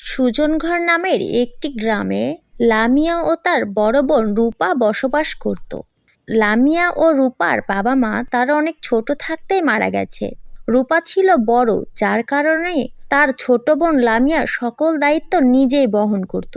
সুজনঘর নামের একটি গ্রামে লামিয়া ও তার বড় বোন রূপা বসবাস করত। লামিয়া ও রূপার বাবা মা তারা অনেক ছোট থাকতেই মারা গেছে। রূপা ছিল বড়, যার কারণে তার ছোট বোন লামিয়া সকল দায়িত্ব নিজেই বহন করত।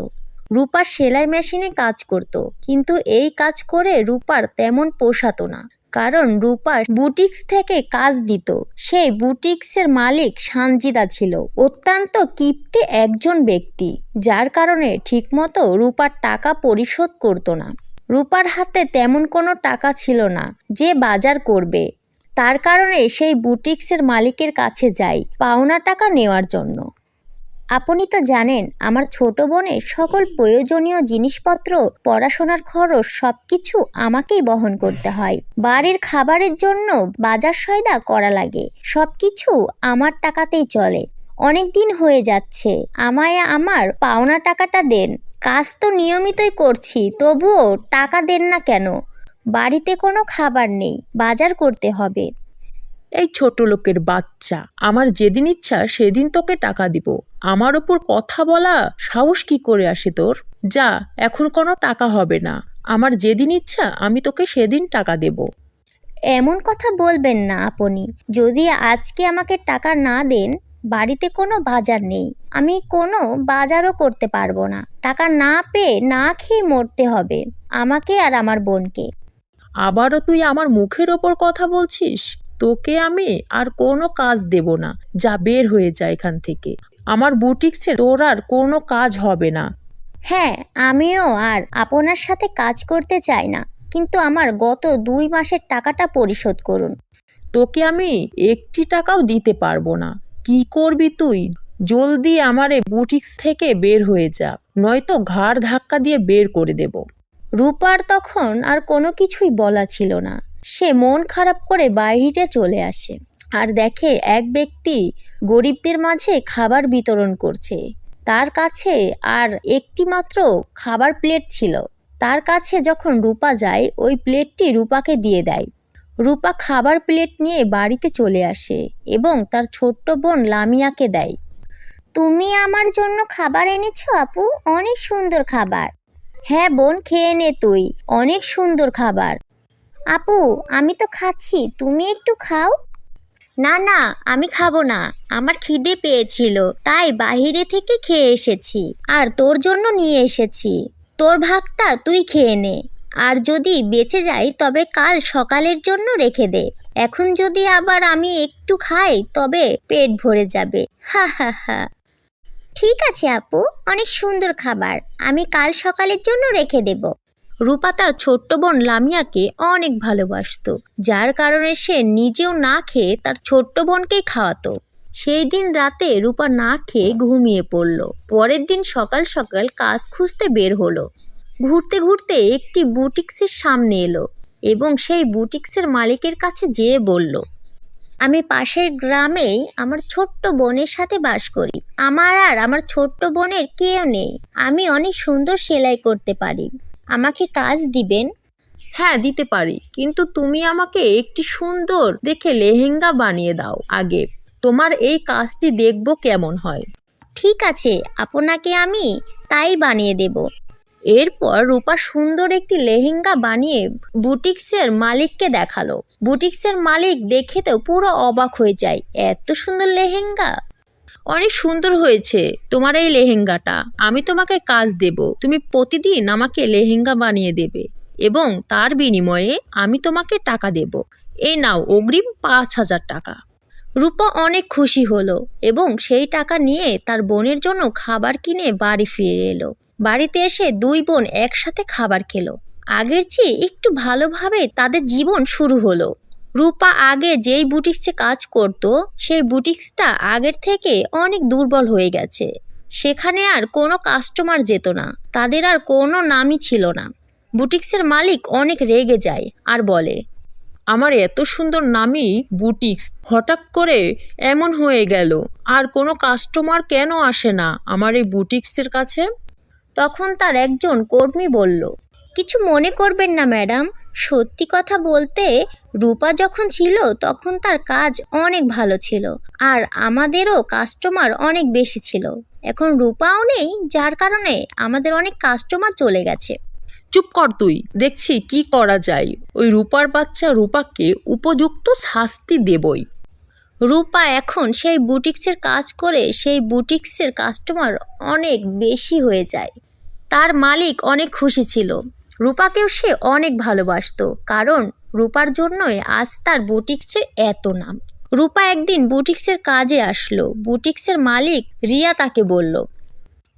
রূপা সেলাই মেশিনে কাজ করত, কিন্তু এই কাজ করে রূপার তেমন পোষাতো না, কারণ রূপা বুটিক্স থেকে কাজ নিত। সেই বুটিক্সের মালিক সানজিদা ছিল অত্যন্ত কিপ্টে একজন ব্যক্তি, যার কারণে ঠিকমতো রূপার টাকা পরিশোধ করতো না। রূপার হাতে তেমন কোনো টাকা ছিল না যে বাজার করবে, তার কারণে সেই বুটিক্সের মালিকের কাছে যাই পাওনা টাকা নেওয়ার জন্য। আপনি তো জানেন, আমার ছোট বোনের সকল প্রয়োজনীয় জিনিসপত্র, পড়াশোনার খরচ সবকিছু আমাকেই বহন করতে হয়। বাড়ির খাবারের জন্য বাজার সয়দা করা লাগে, সবকিছু আমার টাকাতেই চলে। অনেক দিন হয়ে যাচ্ছে, আমায় আমার পাওনা টাকাটা দেন। কাজ তো নিয়মিতই করছি, তবুও টাকা দেন না কেন? বাড়িতে কোনো খাবার নেই, বাজার করতে হবে। এই ছোট লোকের বাচ্চা, আমার যেদিন ইচ্ছা সেদিন তোকে টাকা দিব। আমার ওপর কথা বলা সাহস কি করে আসে তোর? যা, এখন কোনো টাকা হবে না। আমার যেদিন ইচ্ছা আমি তোকে সেদিন টাকা দেব। এমন কথা বলবেন না আপনি। যদি আজকে আমাকে টাকা না দেন, বাড়িতে কোনো বাজার নেই, আমি কোনো বাজারও করতে পারবো না। টাকা না পেয়ে না খেয়ে মরতে হবে আমাকে আর আমার বোনকে। আবারও তুই আমার মুখের ওপর কথা বলছিস? তোকে আমি আর কোনো কাজ দেব না। যা, বের হয়ে যা এখান থেকে। আমার বুটিক্সে তোর আর কোনো কাজ হবে না। হ্যাঁ, আমিও আর আপনার সাথে কাজ করতে চাই না, কিন্তু আমার গত 2 মাসের টাকাটা পরিশোধ করুন। তোকে আমি একটি টাকাও দিতে পারবো না। কি করবি তুই? জলদি আমার এই বুটিক্স থেকে বের হয়ে যা, নয়তো ঘাড় ধাক্কা দিয়ে বের করে দেব। রূপার তখন আর কোনো কিছুই বলা ছিল না। সে মন খারাপ করে বাইরে চলে আসে আর দেখে এক ব্যক্তি গরিবদের মাঝে খাবার বিতরণ করছে। তার কাছে আর একটি মাত্র খাবার প্লেট ছিল। তার কাছে যখন রূপা যায়, ওই প্লেটটি রূপাকে দিয়ে দেয়। রূপা খাবার প্লেট নিয়ে বাড়িতে চলে আসে এবং তার ছোট্ট বোন লামিয়াকে দেয়। তুমি আমার জন্য খাবার এনেছো আপু, অনেক সুন্দর খাবার। হ্যাঁ বোন, খেয়ে নে তুই, অনেক সুন্দর খাবার। আপু, আমি তো খাচ্ছি, তুমি একটু খাও। না না, আমি খাবো না, আমার খিদে পেয়েছিল, তাই বাইরে থেকে খেয়ে এসেছি আর তোর জন্য নিয়ে এসেছি। তোর ভাগটা তুই খেয়ে নে, আর যদি বেঁচে যায় তবে কাল সকালের জন্য রেখে দে। এখন যদি আবার আমি একটু খাই তবে পেট ভরে যাবে। হা হা হা। ঠিক আছে আপু, অনেক সুন্দর খাবার, আমি কাল সকালের জন্য রেখে দেব। রূপা তার ছোট্ট বোন লামিয়াকে অনেক ভালোবাসতো, যার কারণে সে নিজেও না খেয়ে তার ছোট্ট বোনকেই খাওয়াতো। সেই দিন রাতে রূপা না খেয়ে ঘুমিয়ে পড়ল। পরের দিন সকাল সকাল কাজ খুঁজতে বের হলো। ঘুরতে ঘুরতে একটি বুটিক্সের সামনে এলো এবং সেই বুটিক্সের মালিকের কাছে যেয়ে বলল, আমি পাশের গ্রামেই আমার ছোট্ট বোনের সাথে বাস করি। আমার আর আমার ছোট্ট বোনের কেউ নেই। আমি অনেক সুন্দর সেলাই করতে পারি, আমাকে কাজ দিবেন? হ্যাঁ, দিতে পারি, কিন্তু তুমি আমাকে একটি সুন্দর দেখে লেহেঙ্গা বানিয়ে দাও আগে। তোমার এই কাজটি দেখবো কেমন হয়। ঠিক আছে, আপনাকে আমি তাই বানিয়ে দেব। এরপর রূপা সুন্দর একটি লেহেঙ্গা বানিয়ে বুটিক্সের মালিককে দেখালো। বুটিক্সের মালিক দেখে তো পুরো অবাক হয়ে যায়, এত সুন্দর লেহেঙ্গা। অনেক সুন্দর হয়েছে তোমার এই লেহেঙ্গাটা। আমি তোমাকে কাজ দেব, তুমি প্রতিদিন আমাকে লেহেঙ্গা বানিয়ে দেবে এবং তার বিনিময়ে আমি তোমাকে টাকা দেব। এই নাও অগ্রিম 5,000 টাকা। রূপা অনেক খুশি হলো এবং সেই টাকা নিয়ে তার বোনের জন্য খাবার কিনে বাড়ি ফিরে এলো। বাড়িতে এসে 2 বোন একসাথে খাবার খেলো। আগের চেয়ে একটু ভালোভাবে তাদের জীবন শুরু হলো। রূপা আগে যেই বুটিক্সে কাজ করত, সেই বুটিক্সটা আগের থেকে অনেক দুর্বল হয়ে গেছে। সেখানে আর কোনো কাস্টমার যেত না, তাদের আর কোনো নামই ছিল না। বুটিক্সের মালিক অনেক রেগে যায় আর বলে, আমার এত সুন্দর নামি বুটিক্স হঠাৎ করে এমন হয়ে গেল, আর কোনো কাস্টমার কেন আসে না আমার এই বুটিক্সের কাছে? তখন তার একজন কর্মী বলল, কিছু মনে করবেন না ম্যাডাম, সত্যি কথা বলতে রূপা যখন ছিল তখন তার কাজ অনেক ভালো ছিল আর আমাদেরও কাস্টমার অনেক বেশি ছিল। এখন রূপাও নেই, যার কারণে আমাদের অনেক কাস্টমার চলে গেছে। চুপ কর তুই, দেখছি কি করা যায়। ওই রূপার বাচ্চা রূপাকে উপযুক্ত শাস্তি দেবই। রূপা এখন সেই বুটিক্সের কাজ করে সেই বুটিক্সের কাস্টমার অনেক বেশি হয়ে যায়। তার মালিক অনেক খুশি ছিল, রূপাকেও সে অনেক ভালোবাসতো, কারণ রূপার জন্যই আজ তার বুটিক্সে এত নাম। রূপা একদিন বুটিক্সের কাজে আসলো। বুটিক্সের মালিক রিয়া তাকে বলল,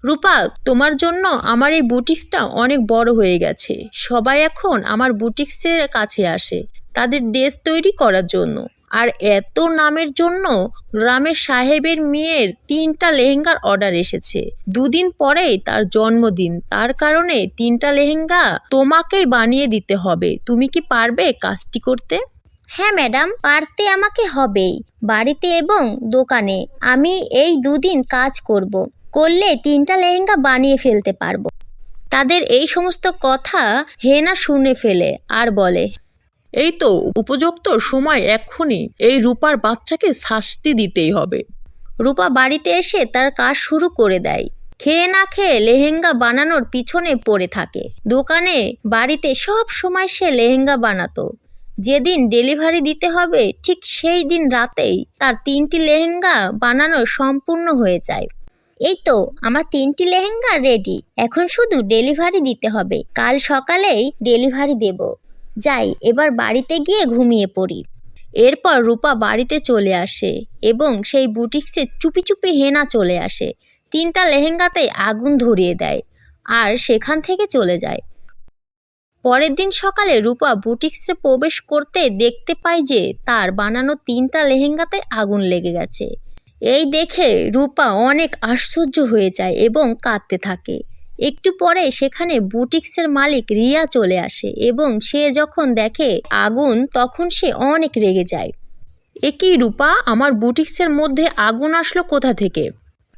রূপা, তোমার জন্য আমার এই বুটিক্সটা অনেক বড় হয়ে গেছে। সবাই এখন আমার বুটিক্সের কাছে আসে তাদের ড্রেস তৈরি করার জন্য। আর এত নামের জন্য গ্রামের সাহেবের মেয়ের 3টা লেহেঙ্গার অর্ডার এসেছে। দুদিন পরেই তার জন্মদিন, তার কারণে 3টা লেহেঙ্গা তোমাকেই বানিয়ে দিতে হবে। তুমি কি পারবে কাজটি করতে? হ্যাঁ ম্যাডাম, পারতে আমাকে হবেই। বাড়িতে এবং দোকানে আমি এই 2 দিন কাজ করলে 3টা লেহেঙ্গা বানিয়ে ফেলতে পারবো। তাদের এই সমস্ত কথা হেনা শুনে ফেলে আর বলে, এই তো উপযুক্ত সময়, এক্ষুনি এই রূপার বাচ্চাকে শাস্তি দিতেই হবে। রূপা বাড়িতে এসে তার কাজ শুরু করে দেয়। খেয়ে না খেয়ে লেহেঙ্গা বানানোর পিছনে পড়ে থাকে। দোকানে বাড়িতে সব সময় সে লেহেঙ্গা বানাতো। যেদিন ডেলিভারি দিতে হবে ঠিক সেই দিন রাতেই তার 3টি লেহেঙ্গা বানানো সম্পূর্ণ হয়ে যায়। এই তো আমার 3টি লেহেঙ্গা রেডি, এখন শুধু ডেলিভারি দিতে হবে। কাল সকালেই ডেলিভারি দেব। যাই, এবার বাড়িতে গিয়ে ঘুমিয়ে পড়ি। এরপর রূপা বাড়িতে চলে আসে এবং সেই বুটিক্সে চুপি চুপি হেনা চলে আসে। 3টা লেহেঙ্গাতেই আগুন ধরিয়ে দেয় আর সেখান থেকে চলে যায়। পরের দিন সকালে রূপা বুটিক্সে প্রবেশ করতে দেখতে পায় যে তার বানানো 3টা লেহেঙ্গাতে আগুন লেগে গেছে। এই দেখে রূপা অনেক আশ্চর্য হয়ে যায় এবং কাঁদতে থাকে। একটু পরে সেখানে বুটিক্সের মালিক রিয়া চলে আসে এবং সে যখন দেখে আগুন তখন সে অনেক রেগে যায়। এ কি রূপা, আমার বুটিক্সের মধ্যে আগুন আসলো কোথা থেকে?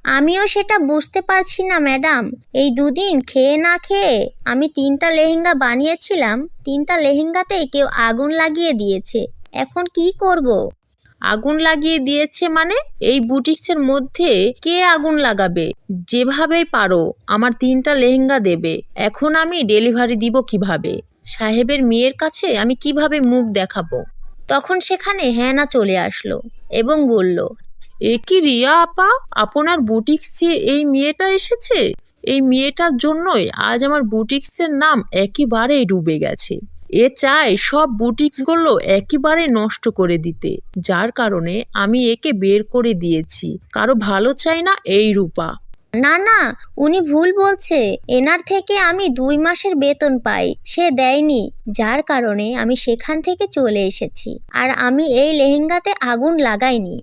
আমিও সেটা বুঝতে পারছি না ম্যাডাম। এই 2 দিন খেয়ে না খেয়ে আমি 3টা লেহেঙ্গা বানিয়েছিলাম, 3টা লেহেঙ্গাতেই কেউ আগুন লাগিয়ে দিয়েছে। এখন কি করব? আগুন লাগিয়ে দিয়েছে মানে? এই বুটিক্সের মধ্যে কে আগুন লাগাবে? যেভাবেই পারো আমার 3টা লেহেঙ্গা দেবে। এখন আমি ডেলিভারি দিব কিভাবে? সাহেবের মেয়ের কাছে আমি কিভাবে মুখ দেখাবো? তখন সেখানে হেনা চলে আসলো এবং বলল, এ কি রিয়া আপা, আপনার বুটিক্সে এই মেয়েটা এসেছে? এই মেয়েটার জন্যই আজ আমার বুটিক্সের নাম একেবারেই ডুবে গেছে। এ চায় সব বুটিক্সগুলো একেবারে নষ্ট করে দিতে, যার কারণে আমি একে বের করে দিয়েছি। কারো ভালো চাই না এই রূপা। না না, উনি ভুল বলছে। এনার থেকে আমি 2 মাসের বেতন পাই, সে দেয়নি, যার কারণে আমি সেখান থেকে চলে এসেছি। আর আমি এই লেহেঙ্গাতে আগুন লাগাইনি।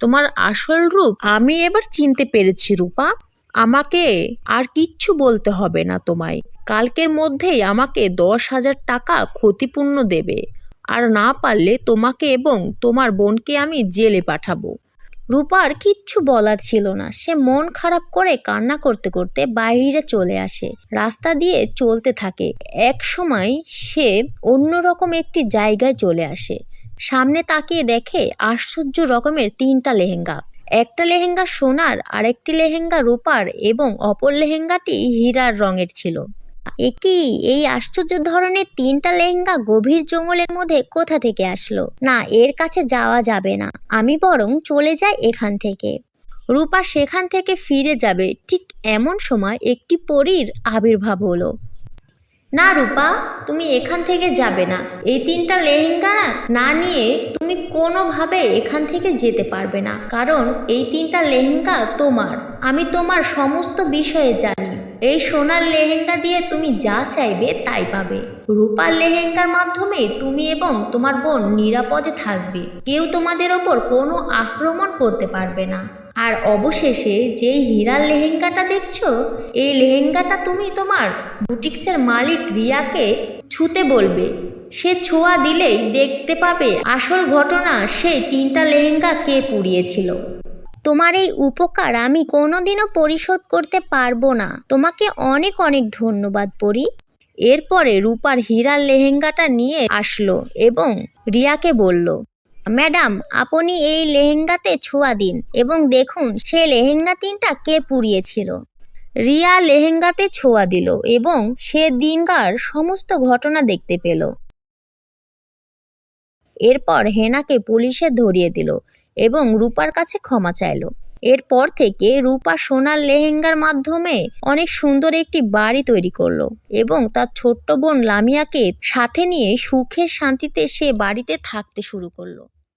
তোমার আসল রূপ আমি এবার চিনতে পেরেছি রূপা। আমাকে আর কিচ্ছু বলতে হবে না তোমায়। কালকের মধ্যেই আমাকে 10,000 টাকা ক্ষতিপূর্ণ দেবে, আর না পারলে তোমাকে এবং তোমার বোনকে আমি জেলে পাঠাবো। রূপার কিচ্ছু বলার ছিল না। সে মন খারাপ করে কান্না করতে করতে বাইরে চলে আসে, রাস্তা দিয়ে চলতে থাকে। এক সময় সে অন্যরকম একটি জায়গায় চলে আসে। সামনে তাকিয়ে দেখে আশ্চর্য রকমের 3টা লেহেঙ্গা। একটা লেহেঙ্গা সোনার, আরেকটি লেহেঙ্গা রূপার এবং অপর লেহেঙ্গাটি হীরার রঙের ছিল। একই, এই আশ্চর্য ধরনের 3টা লেহেঙ্গা গভীর জঙ্গলের মধ্যে কোথা থেকে আসলো? না, এর কাছে যাওয়া যাবে না, আমি বরং চলে যাই এখান থেকে। রূপা সেখান থেকে ফিরে যাবে, ঠিক এমন সময় একটি পরীর আবির্ভাব হলো। না রূপা, তুমি এখান থেকে যাবে না। এই 3টা লেহেঙ্গা না নিয়ে তুমি কোনোভাবে এখান থেকে যেতে পারবে না, কারণ এই 3টা লেহেঙ্গা তোমার। আমি তোমার সমস্ত বিষয়ে জানি। এই সোনার লেহেঙ্গা দিয়ে তুমি যা চাইবে তাই পাবে। রূপার লেহেঙ্গার মাধ্যমে তুমি এবং তোমার বোন নিরাপদে থাকবে। কেউ তোমাদের ওপর কোনো আক্রমণ করতে পারবে না। আর অবশেষে যেই হীরার লেহেঙ্গাটা দেখছো, এই লেহেঙ্গাটা তুমি তোমার বুটিক্সের মালিক রিয়াকে ছুতে বলবে। সে ছোঁয়া দিলেই দেখতে পাবে আসল ঘটনা, সেই 3টা লেহেঙ্গা কে পুড়িয়েছিল। তোমার এই উপকার আমি কোনোদিনও পরিশোধ করতে পারবো না। তোমাকে অনেক অনেক ধন্যবাদ পরি। এরপরে রূপার হীরার লেহেঙ্গাটা নিয়ে আসলো এবং রিয়াকে বলল, ম্যাডাম, আপনি এই লেহেঙ্গাতে ছোঁয়া দিন এবং দেখুন সে লেহেঙ্গা 3টা কে পুড়িয়েছিল। রিয়া লেহেঙ্গাতে ছোঁয়া দিল এবং সে দিনকার সমস্ত ঘটনা দেখতে পেল। এরপর হেনাকে পুলিশে ধরিয়ে দিল এবং রূপার কাছে ক্ষমা চাইল। এরপর থেকে রূপা সোনার লেহেঙ্গার মাধ্যমে অনেক সুন্দর একটি বাড়ি তৈরি করলো এবং তার ছোট্ট বোন লামিয়াকে সাথে নিয়ে সুখে শান্তিতে সে বাড়িতে থাকতে শুরু করলো।